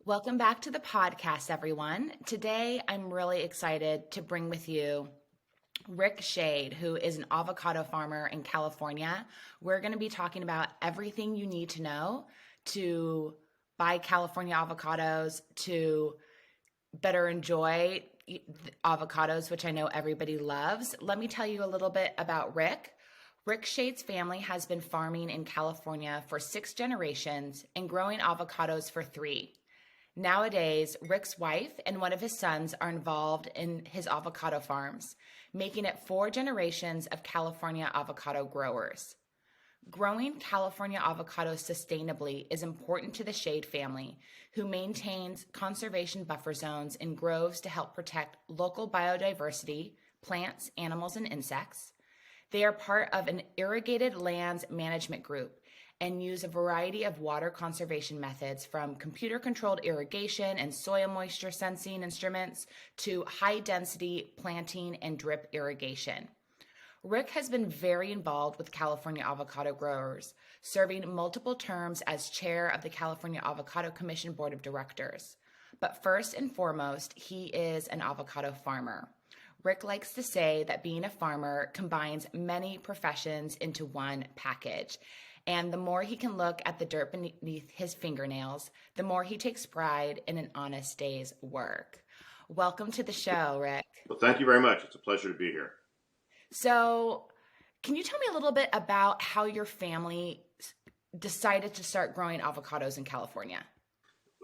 Welcome back to the podcast, everyone. Today, I'm really excited to bring with you Rick Shade, who is an avocado farmer in California. We're going to be talking about everything you need to know to buy California avocados, to better enjoy avocados, which I know everybody loves. Let me tell you a little bit about Rick. Rick Shade's family has been farming in California for 6 generations and growing avocados for 3. Nowadays, Rick's wife and one of his sons are involved in his avocado farms, making it 4 generations of California avocado growers. Growing California avocados sustainably is important to the Shade family, who maintains conservation buffer zones in groves to help protect local biodiversity, plants, animals, and insects. They are part of an irrigated lands management group and use a variety of water conservation methods, from computer-controlled irrigation and soil moisture sensing instruments to high-density planting and drip irrigation. Rick has been very involved with California avocado growers, serving multiple terms as chair of the California Avocado Commission Board of Directors. But first and foremost, he is an avocado farmer. Rick likes to say that being a farmer combines many professions into one package. And the more he can look at the dirt beneath his fingernails, the more he takes pride in an honest day's work. Welcome to the show, Rick. Well, thank you very much. It's a pleasure to be here. So, can you tell me a little bit about how your family decided to start growing avocados in California?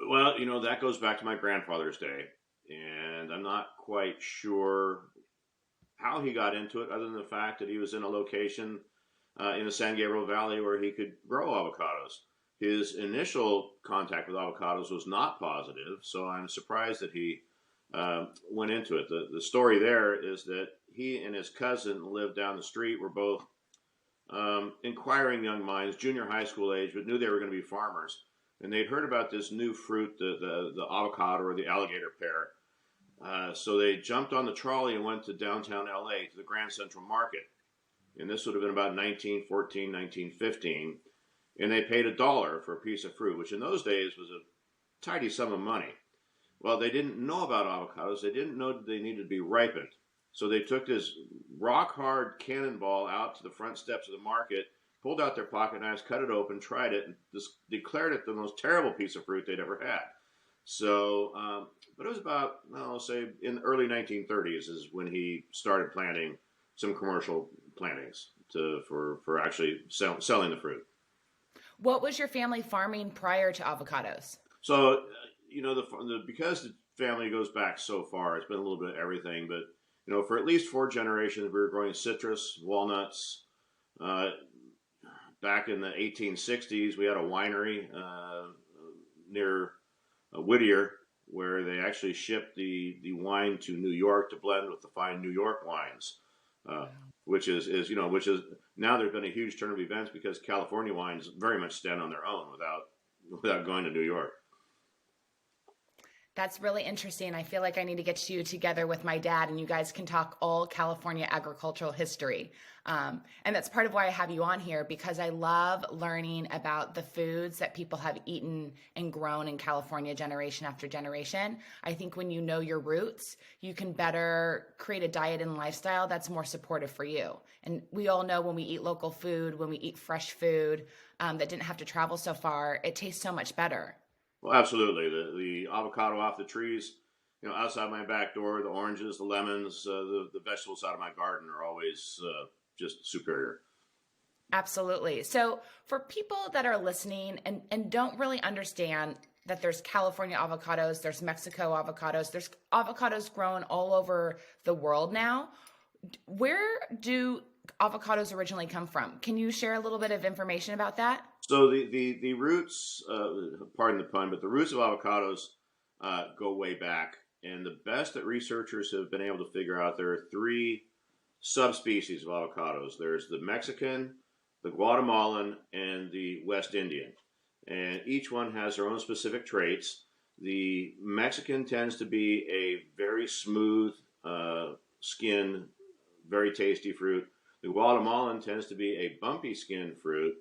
Well, that goes back to my grandfather's day, and I'm not quite sure how he got into it, other than the fact that he was in a location in the San Gabriel Valley where he could grow avocados. His initial contact with avocados was not positive, so I'm surprised that he went into it. The story there is that he and his cousin lived down the street, were both inquiring young minds, junior high school age, but knew they were going to be farmers. And they'd heard about this new fruit, the avocado or the alligator pear. So they jumped on the trolley and went to downtown LA to the Grand Central Market. And this would have been about 1914, 1915. And they paid $1 for a piece of fruit, which in those days was a tidy sum of money. Well, they didn't know about avocados. They didn't know that they needed to be ripened. So they took this rock-hard cannonball out to the front steps of the market, pulled out their pocket knives, cut it open, tried it, and just declared it the most terrible piece of fruit they'd ever had. So, but it was about, I'll say, in the early 1930s is when he started planting some commercial plantings for actually selling the fruit. What was your family farming prior to avocados? So, because the family goes back so far, it's been a little bit of everything. But, for at least 4 generations, we were growing citrus, walnuts. Back in the 1860s, we had a winery near Whittier where they actually shipped the wine to New York to blend with the fine New York wines. Which is now there's been a huge turn of events because California wines very much stand on their own without going to New York. That's really interesting. I feel like I need to get you together with my dad and you guys can talk all California agricultural history. And that's part of why I have you on here, because I love learning about the foods that people have eaten and grown in California generation after generation. I think when you know your roots, you can better create a diet and lifestyle that's more supportive for you. And we all know when we eat local food, when we eat fresh food that didn't have to travel so far, it tastes so much better. Well, absolutely. The avocado off the trees, outside my back door, the oranges, the lemons, the vegetables out of my garden are always just superior. Absolutely. So for people that are listening and don't really understand that there's California avocados, there's Mexico avocados, there's avocados grown all over the world now, where do avocados originally come from? Can you share a little bit of information about that? So the roots, pardon the pun, but the roots of avocados go way back. And the best that researchers have been able to figure out, there are 3 subspecies of avocados. There's the Mexican, the Guatemalan, and the West Indian. And each one has their own specific traits. The Mexican tends to be a very smooth skin, very tasty fruit. The Guatemalan tends to be a bumpy skin fruit.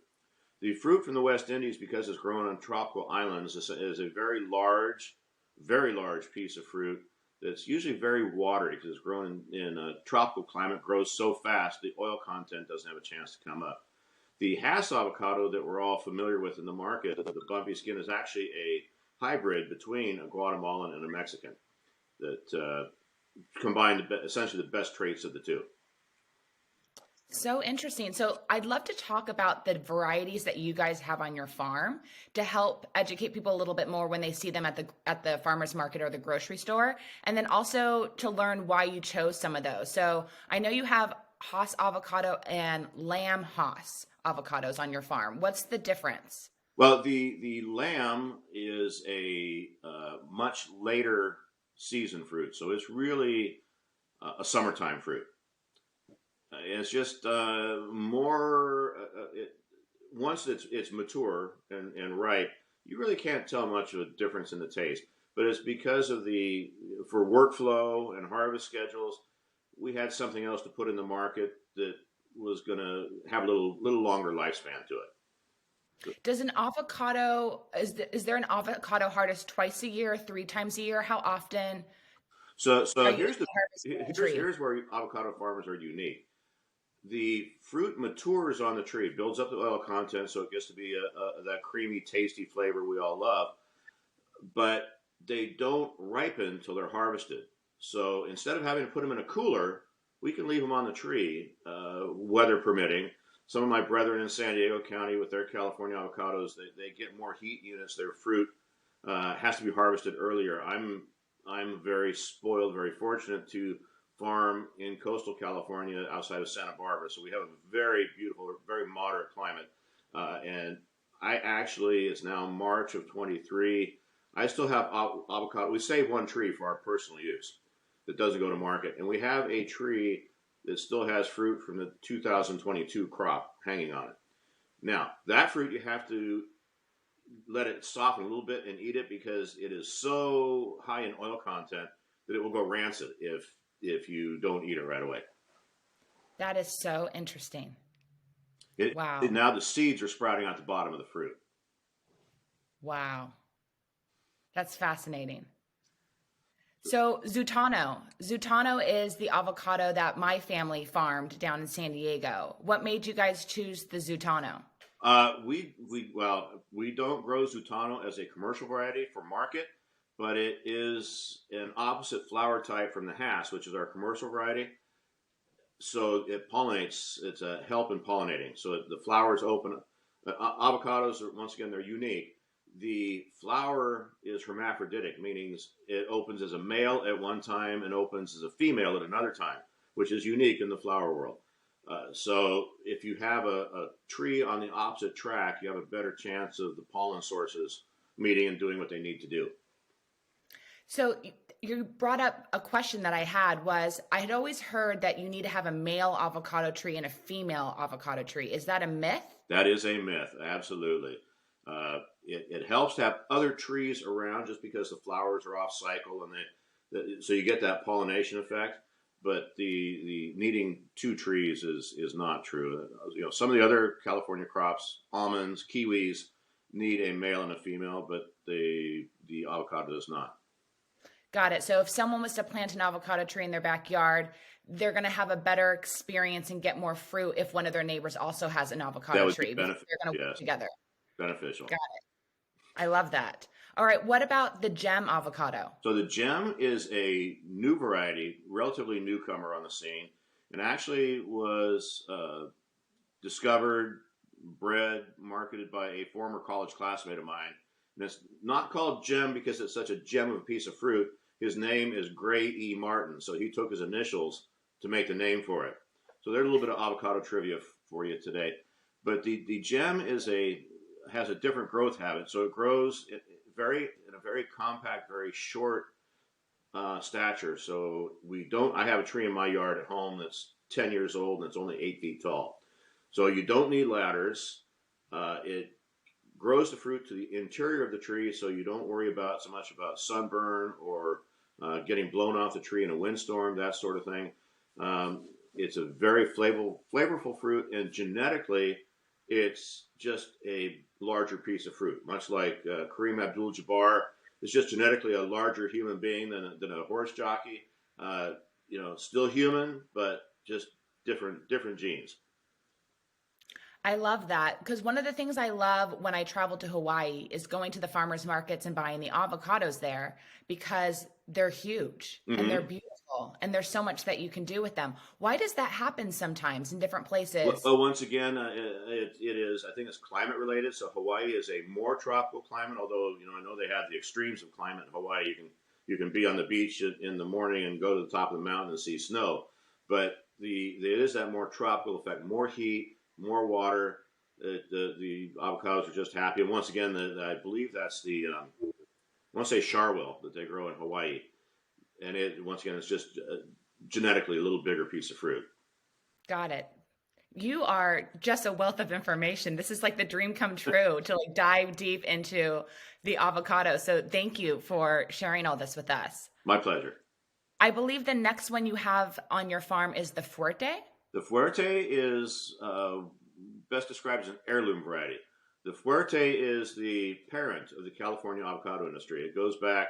The fruit from the West Indies, because it's grown on tropical islands, is a very large piece of fruit that's usually very watery because it's grown in a tropical climate, grows so fast the oil content doesn't have a chance to come up. The Hass avocado that we're all familiar with in the market, the bumpy skin, is actually a hybrid between a Guatemalan and a Mexican that combine essentially the best traits of the two. So interesting. So I'd love to talk about the varieties that you guys have on your farm to help educate people a little bit more when they see them at the farmers market or the grocery store, and then also to learn why you chose some of those. So I know you have Hass avocado and Lamb Hass avocados on your farm. What's the difference? Well, the lamb is a much later season fruit, so it's really a summertime fruit. It's just more. Once it's mature and ripe, you really can't tell much of a difference in the taste. But it's because of for workflow and harvest schedules, we had something else to put in the market that was going to have a little longer lifespan to it. Does an avocado, is there an avocado harvest twice a year, three times a year? How often So are you harvesting the tree? here's where avocado farmers are unique. The fruit matures on the tree, builds up the oil content, so it gets to be that creamy, tasty flavor we all love. But they don't ripen till they're harvested. So instead of having to put them in a cooler, we can leave them on the tree, weather permitting. Some of my brethren in San Diego County with their California avocados, they get more heat units. Their fruit has to be harvested earlier. I'm very spoiled, very fortunate to farm in coastal California outside of Santa Barbara. So we have a very beautiful, very moderate climate. And it's now March of 23. I still have avocado. We saved one tree for our personal use that doesn't go to market. And we have a tree that still has fruit from the 2022 crop hanging on it. Now, that fruit, you have to let it soften a little bit and eat it because it is so high in oil content that it will go rancid if you don't eat it right away. That is so interesting. Wow. Now the seeds are sprouting out the bottom of the fruit. Wow. That's fascinating. So Zutano is the avocado that my family farmed down in San Diego. What made you guys choose the Zutano? We don't grow Zutano as a commercial variety for market, but it is an opposite flower type from the Hass, which is our commercial variety. So it pollinates. It's a help in pollinating. So the flowers open. Avocados are, once again, they're unique. The flower is hermaphroditic, meaning it opens as a male at one time and opens as a female at another time, which is unique in the flower world. So if you have a tree on the opposite track, you have a better chance of the pollen sources meeting and doing what they need to do. So you brought up a question that I had always heard that you need to have a male avocado tree and a female avocado tree. Is that a myth? That is a myth, absolutely. It helps to have other trees around just because the flowers are off cycle and so you get that pollination effect. But the needing two trees is not true. Some of the other California crops, almonds, kiwis, need a male and a female, but the avocado does not. Got it. So if someone was to plant an avocado tree in their backyard, they're going to have a better experience and get more fruit if one of their neighbors also has an avocado tree. They're going to work together. Beneficial. Got it. I love that. All right. What about the gem avocado? So the gem is a new variety, relatively newcomer on the scene, and actually was discovered, bred, marketed by a former college classmate of mine. And it's not called gem because it's such a gem of a piece of fruit. His name is Gray E. Martin, so he took his initials to make the name for it. So there's a little bit of avocado trivia for you today. But the gem has a different growth habit. So it grows in a very compact, very short stature. So I have a tree in my yard at home that's 10 years old and it's only 8 feet tall. So you don't need ladders. It grows the fruit to the interior of the tree, so you don't worry so much about sunburn or getting blown off the tree in a windstorm, that sort of thing. It's a very flavorful fruit, and genetically, It's just a larger piece of fruit, much like Kareem Abdul-Jabbar is just genetically a larger human being than a horse jockey. Uh, still human, but just different genes. I love that because one of the things I love when I travel to Hawaii is going to the farmers markets and buying the avocados there because they're huge and they're Mm-hmm. beautiful and there's so much that you can do with them. Why does that happen sometimes in different places? Well, once again, it is. I think it's climate related. So Hawaii is a more tropical climate. Although I know they have the extremes of climate in Hawaii. You can be on the beach in the morning and go to the top of the mountain and see snow. But it is that more tropical effect, more heat, more water. The avocados are just happy. And once again, I believe that's I want to say charwell that they grow in Hawaii. And once again, it's just genetically a little bigger piece of fruit. Got it. You are just a wealth of information. This is like the dream come true to like dive deep into the avocado. So thank you for sharing all this with us. My pleasure. I believe the next one you have on your farm is the Fuerte. The Fuerte is best described as an heirloom variety. The Fuerte is the parent of the California avocado industry. It goes back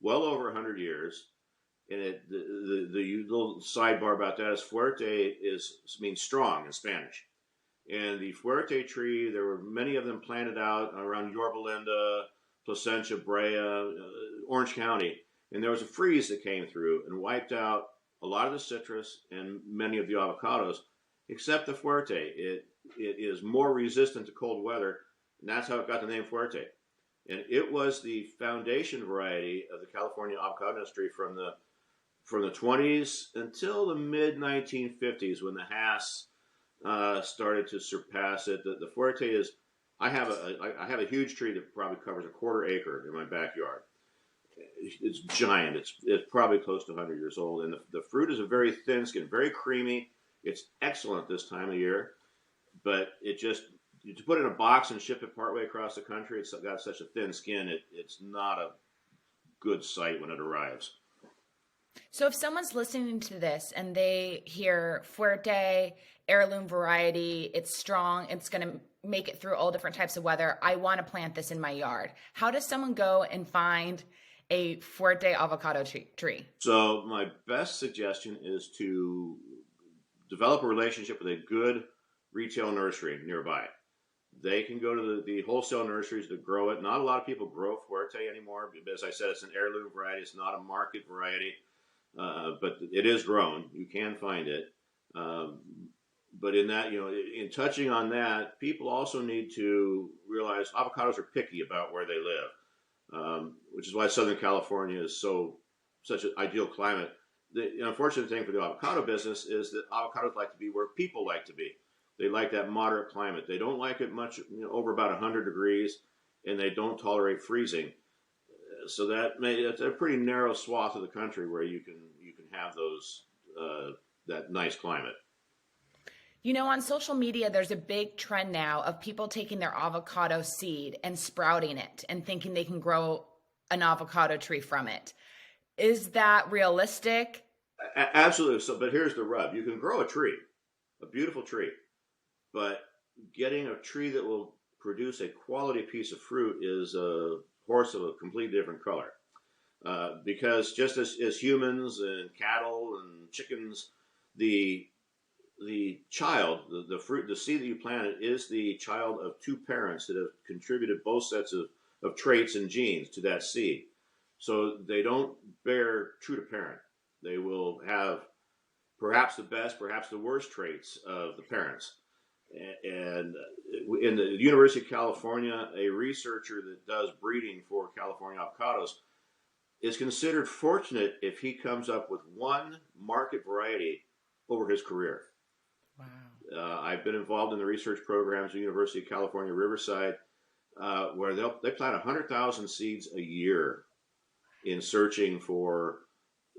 well over 100 years. And the little sidebar about that is Fuerte means strong in Spanish. And the Fuerte tree, there were many of them planted out around Yorba Linda, Placentia, Brea, Orange County. And there was a freeze that came through and wiped out a lot of the citrus and many of the avocados, except the Fuerte. It is more resistant to cold weather, and that's how it got the name Fuerte. And it was the foundation variety of the California avocado industry from the 20s until the mid 1950s when the Hass started to surpass it. The Fuerte is, I have a huge tree that probably covers a quarter acre in my backyard. It's giant. It's probably close to 100 years old, and the fruit is a very thin skin, very creamy. It's excellent this time of year, but to put it in a box and ship it partway across the country, it's got such a thin skin. It's not a good sight when it arrives. So if someone's listening to this and they hear Fuerte, heirloom variety, it's strong, it's going to make it through all different types of weather, I want to plant this in my yard. How does someone go and find a Fuerte avocado tree? So my best suggestion is to develop a relationship with a good retail nursery nearby. They can go to the wholesale nurseries to grow it. Not a lot of people grow Fuerte anymore. As I said, it's an heirloom variety. It's not a market variety. But it is grown. You can find it. But in that, in touching on that, people also need to realize avocados are picky about where they live, which is why Southern California is such an ideal climate. The unfortunate thing for the avocado business is that avocados like to be where people like to be. They like that moderate climate. They don't like it much over about 100 degrees, and they don't tolerate freezing. So that's a pretty narrow swath of the country where you can have those that nice climate. On social media, there's a big trend now of people taking their avocado seed and sprouting it and thinking they can grow an avocado tree from it. Is that realistic? Absolutely. So, but here's the rub: you can grow a tree, a beautiful tree, but getting a tree that will produce a quality piece of fruit is a horse of a completely different color. Because just as humans and cattle and chickens, the child, the fruit, the seed that you planted is the child of two parents that have contributed both sets of traits and genes to that seed. So they don't bear true to parent. They will have perhaps the best, perhaps the worst traits of the parents. And in the University of California, a researcher that does breeding for California avocados is considered fortunate if he comes up with one market variety over his career. Wow. I've been involved in the research programs at the University of California, Riverside, where they plant 100,000 seeds a year in searching for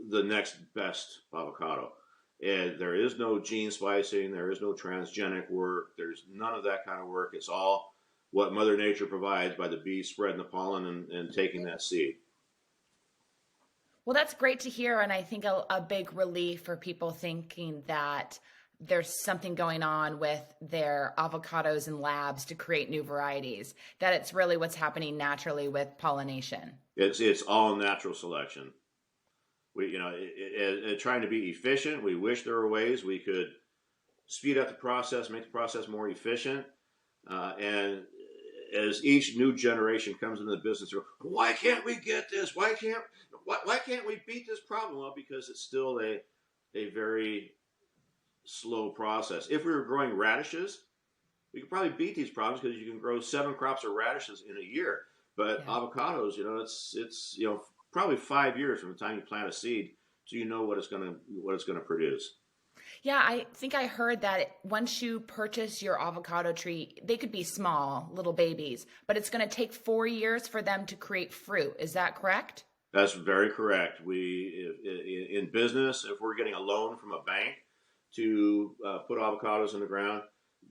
the next best avocado. And there is no gene splicing, there is no transgenic work, there's none of that kind of work. It's all what Mother Nature provides by the bees spreading the pollen and taking that seed. Well, that's great to hear. And I think a big relief for people thinking that there's something going on with their avocados and labs to create new varieties, that it's really what's happening naturally with pollination. It's all natural selection. We, trying to be efficient. We wish there were ways we could speed up the process, make the process more efficient. And as each new generation comes into the business, why can't we get this? Why can't we beat this problem? Well, because it's still a very slow process. If we were growing radishes, we could probably beat these problems because you can grow 7 crops of radishes in a year. But Yeah. avocados, it's probably 5 years from the time you plant a seed, so you know what it's gonna produce. Yeah, I think I heard that once you purchase your avocado tree, they could be small, little babies, but it's going to take 4 years for them to create fruit. Is that correct? That's very correct. In business, if we're getting a loan from a bank to put avocados in the ground,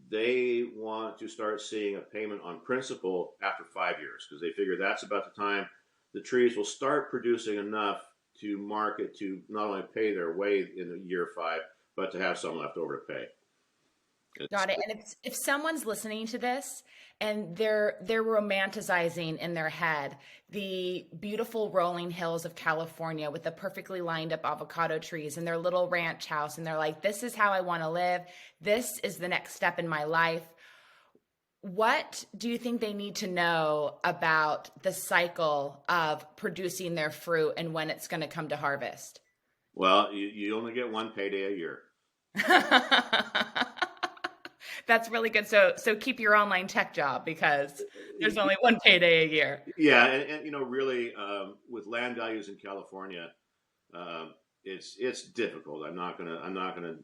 they want to start seeing a payment on principal after 5 years because they figure that's about the time the trees will start producing enough to market to not only pay their way in year 5, but to have some left over to pay. It's, Got it. And if someone's listening to this and they're romanticizing in their head the beautiful rolling hills of California with the perfectly lined up avocado trees and their little ranch house, and they're like, this is how I want to live. This is the next step in my life. What do you think they need to know about the cycle of producing their fruit and when it's going to come to harvest? well, you only get one payday a year. That's really good. So keep your online tech job because there's only one payday a year. Yeah, and really, with land values in California, it's difficult. I'm not gonna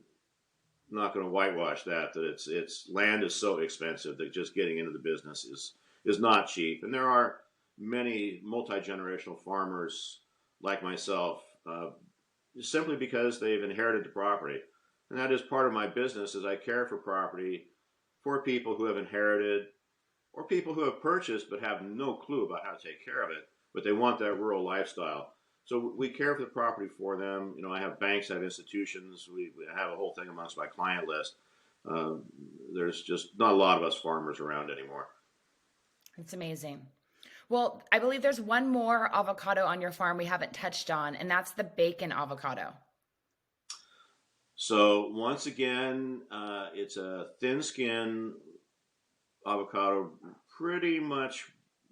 whitewash that it's land is so expensive that just getting into the business is not cheap. And there are many multi-generational farmers like myself, simply because they've inherited the property, and that is part of my business. Is I care for property for people who have inherited or people who have purchased but have no clue about how to take care of it, but they want that rural lifestyle. So we care for the property for them. I have banks, I have institutions. We have a whole thing amongst my client list. There's just not a lot of us farmers around anymore. It's amazing. Well, I believe there's one more avocado on your farm we haven't touched on, and that's the bacon avocado. So once again, it's a thin skin avocado, pretty much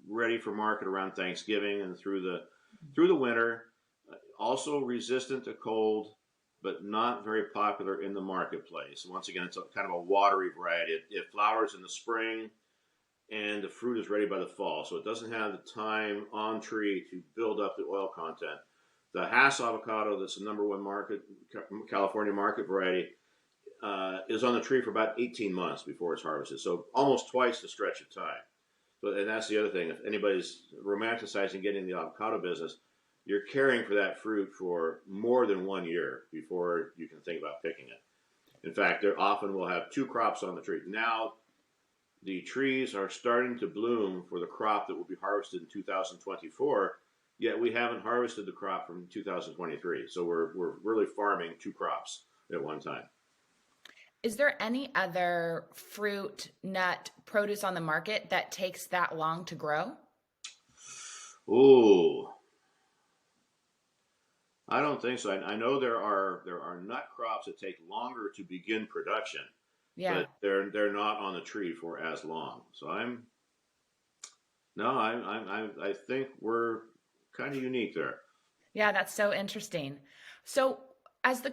ready for market around Thanksgiving and through the winter. Also resistant to cold, but not very popular in the marketplace. Once again, it's kind of a watery variety. It flowers in the spring, and the fruit is ready by the fall, so it doesn't have the time on tree to build up the oil content. The Hass avocado, that's the number one California market variety, is on the tree for about 18 months before it's harvested, so almost twice the stretch of time. And that's the other thing. If anybody's romanticizing getting the avocado business, you're caring for that fruit for more than 1 year before you can think about picking it. In fact, there often will have 2 crops on the tree. Now, the trees are starting to bloom for the crop that will be harvested in 2024, yet we haven't harvested the crop from 2023. So we're really farming 2 crops at one time. Is there any other fruit, nut, produce on the market that takes that long to grow? Oh, I don't think so. I know there are nut crops that take longer to begin production, Yeah. but they're not on the tree for as long. So I think we're kind of unique there. Yeah, that's so interesting. So, as the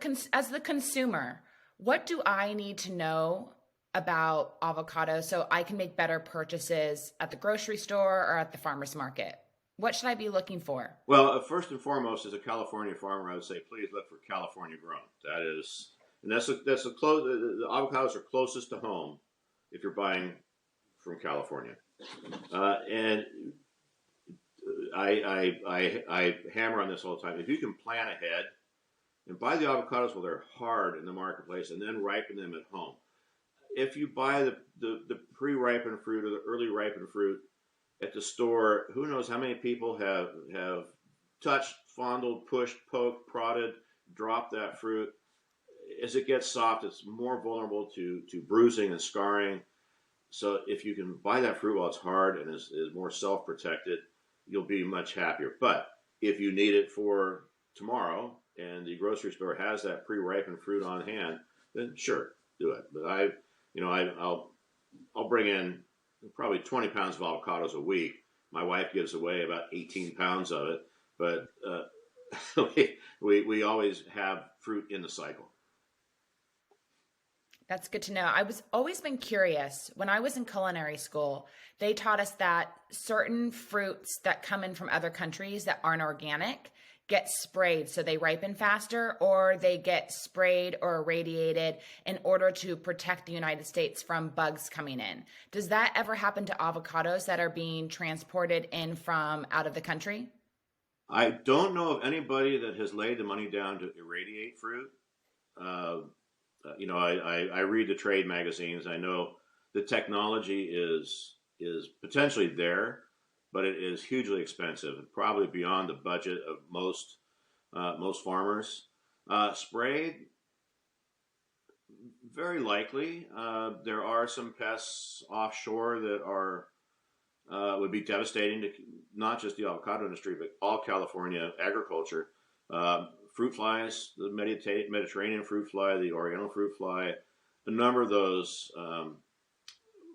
consumer, what do I need to know about avocado so I can make better purchases at the grocery store or at the farmer's market? What should I be looking for? Well, first and foremost, as a California farmer, I would say please look for California grown. That's the close. The avocados are closest to home if you're buying from California, and I hammer on this all the time. If you can plan ahead and buy the avocados while they're hard in the marketplace, and then ripen them at home. If you buy the pre-ripened fruit or the early ripened fruit at the store, who knows how many people have touched, fondled, pushed, poked, prodded, dropped that fruit. as it gets soft, it's more vulnerable to bruising and scarring. So if you can buy that fruit while it's hard and is more self-protected, you'll be much happier. But if you need it for tomorrow and the grocery store has that pre-ripened fruit on hand, then sure, do it. But I'll bring in probably 20 pounds of avocados a week. My wife gives away about 18 pounds of it, but we always have fruit in the cycle. That's good to know. I was always been curious. When I was in culinary school, they taught us that certain fruits that come in from other countries that aren't organic get sprayed so they ripen faster, or they get sprayed or irradiated in order to protect the United States from bugs coming in. Does that ever happen to avocados that are being transported in from out of the country? I don't know of anybody that has laid the money down to irradiate fruit. Uh, I read the trade magazines. I know the technology is potentially there, but it is hugely expensive, probably beyond the budget of most farmers. Sprayed, very likely. There are some pests offshore that are would be devastating to not just the avocado industry, but all California agriculture. Fruit flies, the Mediterranean fruit fly, the Oriental fruit fly, a number of those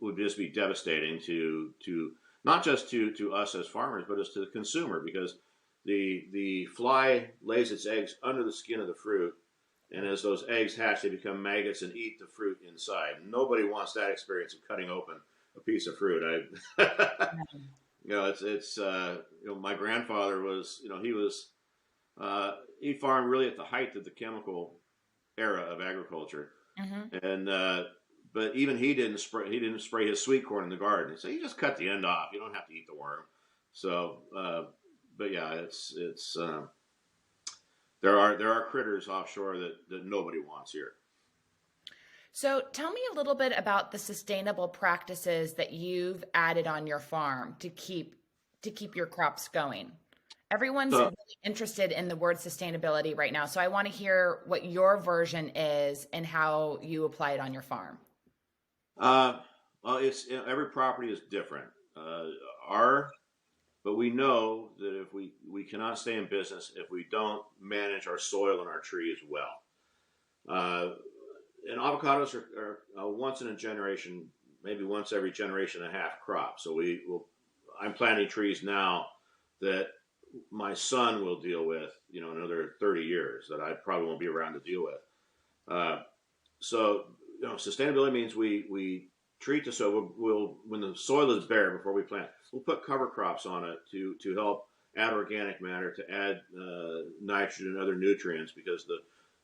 would just be devastating to not just to us as farmers, but as to the consumer, because the fly lays its eggs under the skin of the fruit, and as those eggs hatch, they become maggots and eat the fruit inside. Nobody wants that experience of cutting open a piece of fruit. My grandfather was, he farmed really at the height of the chemical era of agriculture, Mm-hmm. and but even he didn't spray his sweet corn in the garden. So you just cut the end off. You don't have to eat the worm. So, but yeah, it's there are critters offshore that nobody wants here. So tell me a little bit about the sustainable practices that you've added on your farm to keep your crops going. Everyone's So, really interested in the word sustainability right now. So I want to hear what your version is and how you apply it on your farm. well, it's every property is different. Our But we know that if we cannot stay in business if we don't manage our soil and our trees well. Uh, and avocados are a once in a generation, maybe once every generation and a half crop. So I'm planting trees now that my son will deal with, another 30 years that I probably won't be around to deal with. Uh, so, sustainability means we treat the soil. When the soil is bare before we plant, we'll put cover crops on it to help add organic matter, to add nitrogen and other nutrients, because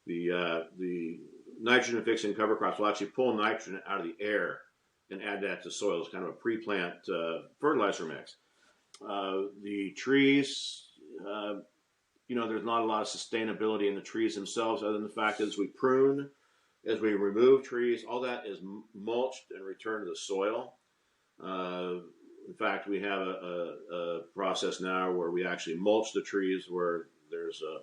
the nitrogen fixing cover crops will actually pull nitrogen out of the air and add that to soil as kind of a pre-plant fertilizer mix. The trees, there's not a lot of sustainability in the trees themselves, other than the fact that as we prune, as we remove trees, all that is mulched and returned to the soil. In fact, we have a process now where we actually mulch the trees where there's a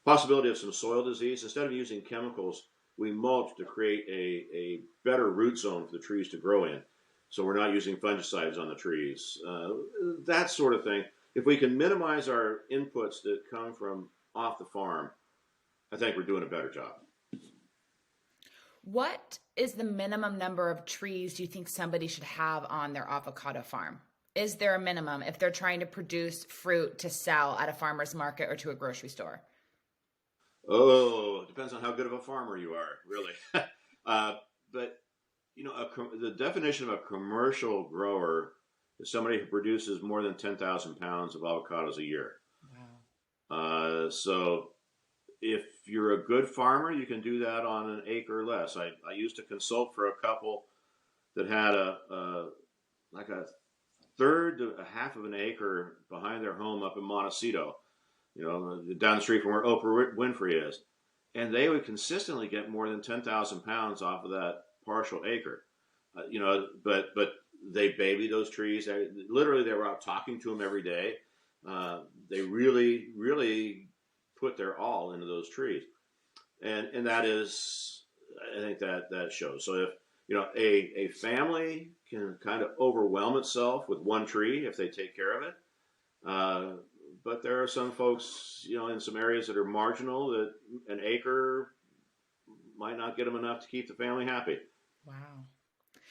possibility of some soil disease. Instead of using chemicals, we mulch to create a better root zone for the trees to grow in. So we're not using fungicides on the trees, that sort of thing. If we can minimize our inputs that come from off the farm, I think we're doing a better job. What is the minimum number of trees do you think somebody should have on their avocado farm? Is there a minimum if they're trying to produce fruit to sell at a farmer's market or to a grocery store? Oh, it depends on how good of a farmer you are, really. But the definition of a commercial grower is somebody who produces more than 10,000 pounds of avocados a year. Wow. So if you're a good farmer, you can do that on an acre or less. I used to consult for a couple that had like a third to a half of an acre behind their home up in Montecito, down the street from where Oprah Winfrey is. And they would consistently get more than 10,000 pounds off of that partial acre. But they baby those trees. They were out talking to them every day. They really, really put their all into those trees. and that is, I think that shows. So if a family can kind of overwhelm itself with one tree if they take care of it, uh, but there are some folks, in some areas that are marginal, that an acre might not get them enough to keep the family happy. Wow.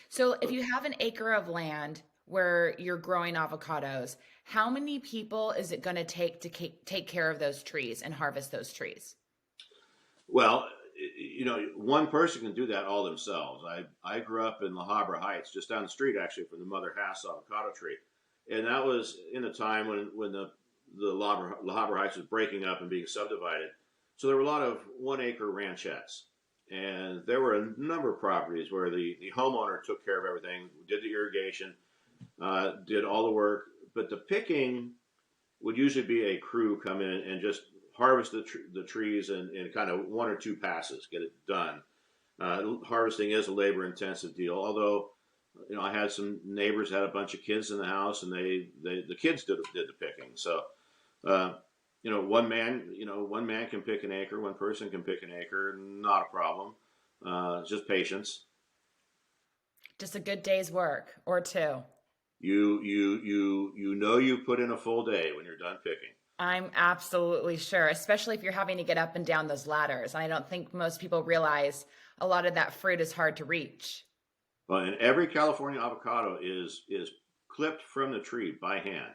So if So, you have an acre of land where you're growing avocados, how many people is it going to take to take care of those trees and harvest those trees? well, one person can do that all themselves. I grew up in La Habra Heights, just down the street actually from the Mother Hass avocado tree, and that was in a time when the La Habra Heights was breaking up and being subdivided. So there were a lot of 1 acre ranchettes, and there were a number of properties where the homeowner took care of everything, did the irrigation, did all the work, but the picking would usually be a crew come in and just harvest the trees in kind of 1 or 2 passes, get it done. Harvesting is a labor intensive deal, although I had some neighbors that had a bunch of kids in the house, and the kids did the picking. So uh, one man can pick an acre, one person can pick an acre, not a problem. It's just patience. Just a good day's work or two. You put in a full day when you're done picking. I'm absolutely sure, especially if you're having to get up and down those ladders. I don't think most people realize a lot of that fruit is hard to reach. And every California avocado is clipped from the tree by hand.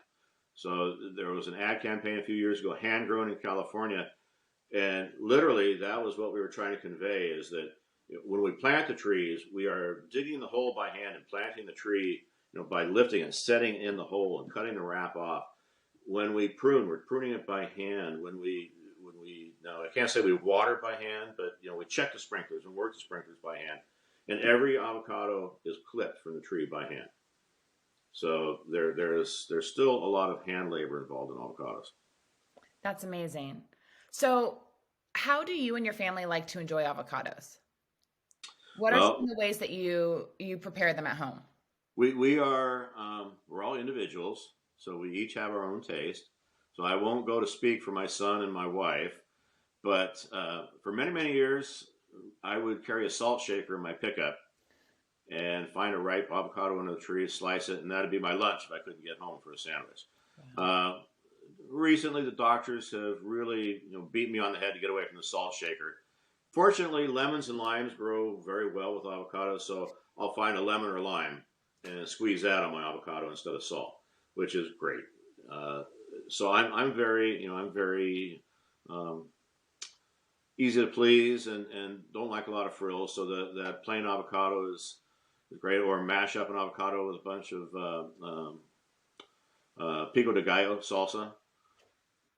So there was an ad campaign a few years ago, hand grown in California, and literally that was what we were trying to convey, is that when we plant the trees, we are digging the hole by hand and planting the tree, by lifting and setting in the hole and cutting the wrap off. When we prune, we're pruning it by hand. When we now, I can't say we water by hand, but we check the sprinklers and work the sprinklers by hand. And every avocado is clipped from the tree by hand. So there's still a lot of hand labor involved in avocados. That's amazing. So, how do you and your family like to enjoy avocados? What are some Well, of the ways that you prepare them at home? we're all individuals, so we each have our own taste. So I won't go to speak for my son and my wife, but for many many years, I would carry a salt shaker in my pickup and find a ripe avocado under the tree, slice it, and that'd be my lunch if I couldn't get home for a sandwich. Wow. Uh, Recently, the doctors have really beat me on the head to get away from the salt shaker. Fortunately, lemons and limes grow very well with avocados, so I'll find a lemon or lime and squeeze that on my avocado instead of salt, which is great. Uh, so I'm very um, easy to please, and don't like a lot of frills. So that plain avocado is great, or mash up an avocado with a bunch of pico de gallo salsa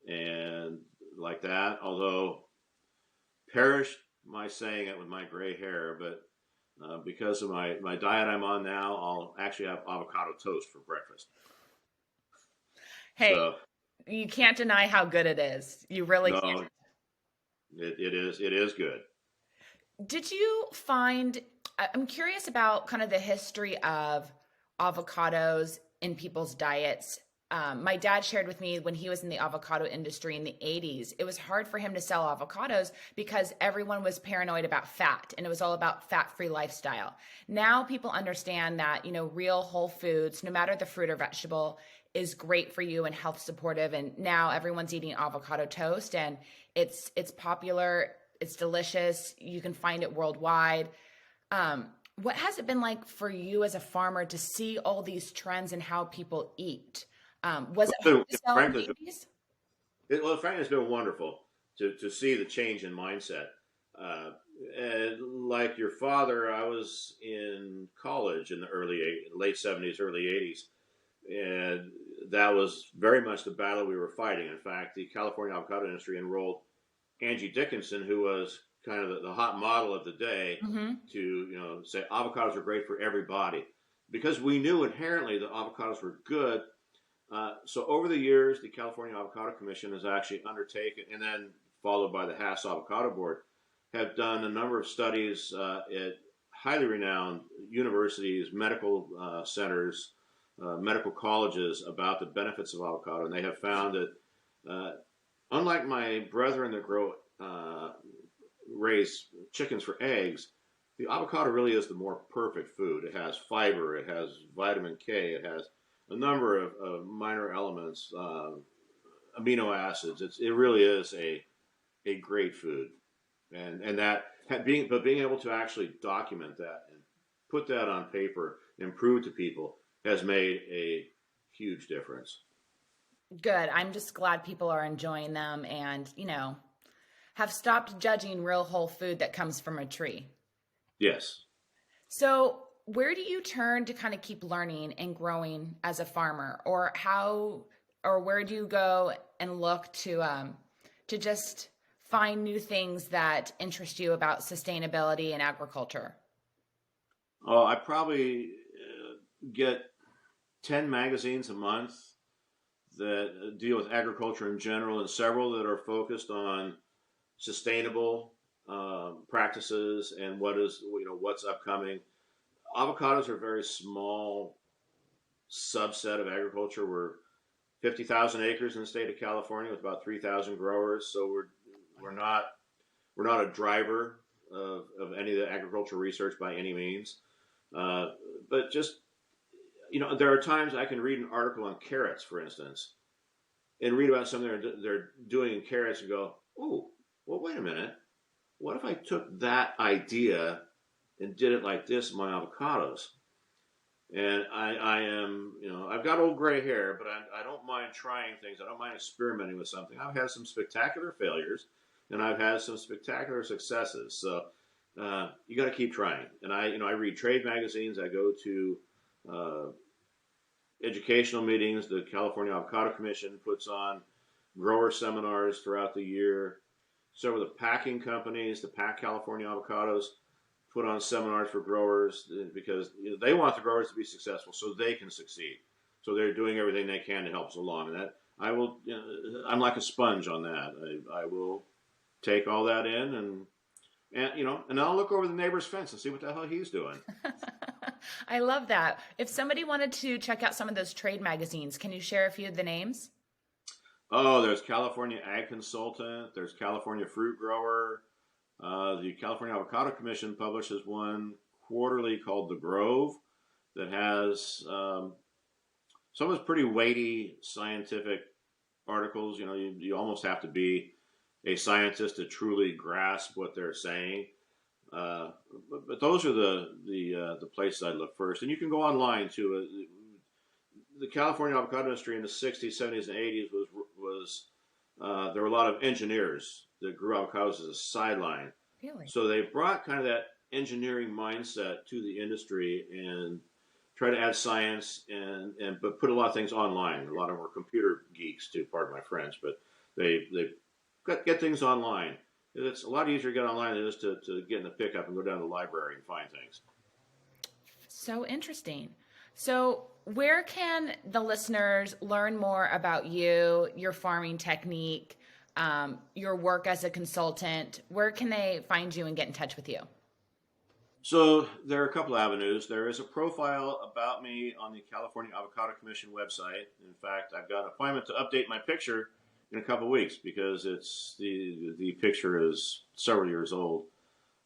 and like that. Although perish my saying it with my gray hair, but because of my diet I'm on now, I'll actually have avocado toast for breakfast. Hey, So you can't deny how good it is. You really can't. no, it is good. Did you find, I'm curious about kind of the history of avocados in people's diets. My dad shared with me when he was in the avocado industry in the 80s, it was hard for him to sell avocados because everyone was paranoid about fat and it was all about fat-free lifestyle. Now people understand that, real whole foods, no matter the fruit or vegetable, is great for you and health supportive. And now everyone's eating avocado toast and it's popular, it's delicious. You can find it worldwide. What has it been like for you as a farmer to see all these trends and how people eat? Was it hard So, to sell in the frankly, 80s? frankly, it's been wonderful to see the change in mindset. Uh, and like your father, I was in college in the late '70s, early '80s, and that was very much the battle we were fighting. In fact, the California avocado industry enrolled Angie Dickinson, who was kind of the hot model of the day, Hmm. to say avocados are great for everybody, because we knew inherently that avocados were good. So over the years, the California Avocado Commission has actually undertaken, and then followed by the Hass Avocado Board, have done a number of studies at highly renowned universities, medical centers, medical colleges about the benefits of avocado, and they have found that, unlike my brethren that grow raise chickens for eggs, the avocado really is the more perfect food. It has fiber, it has vitamin K, it has a number of minor elements, amino acids. It really is a great food, and that being able to actually document that and put that on paper and prove to people has made a huge difference. Good. I'm just glad people are enjoying them and, have stopped judging real whole food that comes from a tree. Yes. So, where do you turn to kind of keep learning and growing as a farmer, or where do you go and look to just find new things that interest you about sustainability and agriculture? Oh, I probably get 10 magazines a month that deal with agriculture in general, and several that are focused on sustainable practices and what's upcoming. Avocados are a very small subset of agriculture. We're 50,000 acres in the state of California with about 3,000 growers, so we're not a driver of any of the agricultural research by any means. But just there are times I can read an article on carrots, for instance, and read about something they're doing in carrots and go, oh, well, wait a minute. What if I took that idea and did it like this in my avocados? And I am, I've got old gray hair, but I don't mind trying things. I don't mind experimenting with something. I've had some spectacular failures, and I've had some spectacular successes. So you got to keep trying. And I read trade magazines. I go to educational meetings. The California Avocado Commission puts on grower seminars throughout the year. Several of the packing companies, the Pack California Avocados, put on seminars for growers because they want the growers to be successful so they can succeed. So they're doing everything they can to help us along. And that I'm like a sponge on that. I will take all that in and I'll look over the neighbor's fence and see what the hell he's doing. I love that. If somebody wanted to check out some of those trade magazines, can you share a few of the names? Oh, there's California Ag Consultant. There's California Fruit Grower. The California Avocado Commission publishes one quarterly called The Grove that has some of those pretty weighty scientific articles. You almost have to be a scientist to truly grasp what they're saying. But those are the places I look first. And you can go online too. The California avocado industry in the 60s, 70s, and 80s was there were a lot of engineers that grew avocados as a sideline. Really? So they brought kind of that engineering mindset to the industry and try to add science but put a lot of things online. A lot of them were computer geeks too, pardon my French, but they get things online. It's a lot easier to get online than it is to get in the pickup and go down to the library and find things. So interesting. So where can the listeners learn more about you, your farming technique, your work as a consultant? Where can they find you and get in touch with you? So there are a couple avenues. There is a profile about me on the California Avocado Commission website. In fact, I've got an appointment to update my picture in a couple of weeks because the picture is several years old.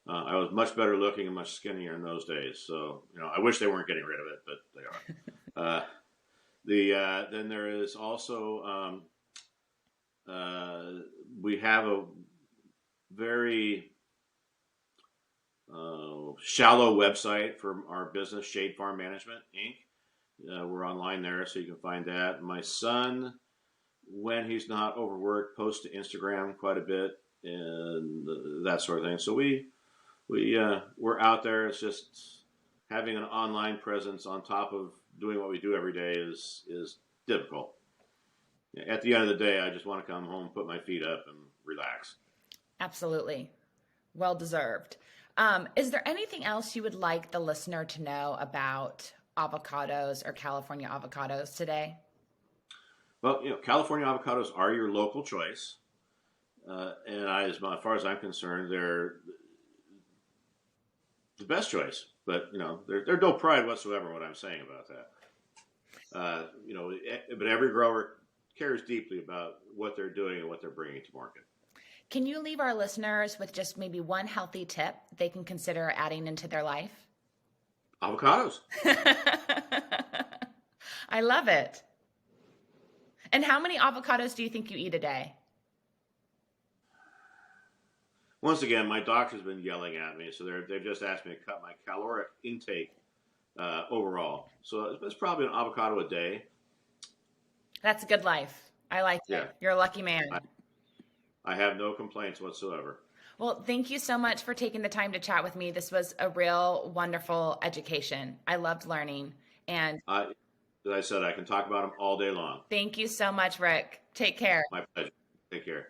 I was much better looking and much skinnier in those days. So, I wish they weren't getting rid of it, but they are. Then there is also, we have a very shallow website for our business, Shade Farm Management, Inc. We're online there, so you can find that. My son, when he's not overworked, posts to Instagram quite a bit and that sort of thing. So we're out there. It's just having an online presence on top of doing what we do every day is difficult. At the end of the day, I just want to come home, put my feet up, and relax. Absolutely. Well deserved. Is there anything else you would like the listener to know about avocados or California avocados today? Well, California avocados are your local choice. And as far as I'm concerned, they're the best choice. But, there's no pride whatsoever in what I'm saying about that. But every grower cares deeply about what they're doing and what they're bringing to market. Can you leave our listeners with just maybe one healthy tip they can consider adding into their life? Avocados. I love it. And how many avocados do you think you eat a day? Once again, my doctor's been yelling at me, so they've just asked me to cut my caloric intake overall. So it's probably an avocado a day. That's a good life. I like Yeah, it. You're a lucky man. I have no complaints whatsoever. Well, thank you so much for taking the time to chat with me. This was a real wonderful education. I loved learning. And As I said, I can talk about them all day long. thank you so much, Rick. Take care. My pleasure. Take care.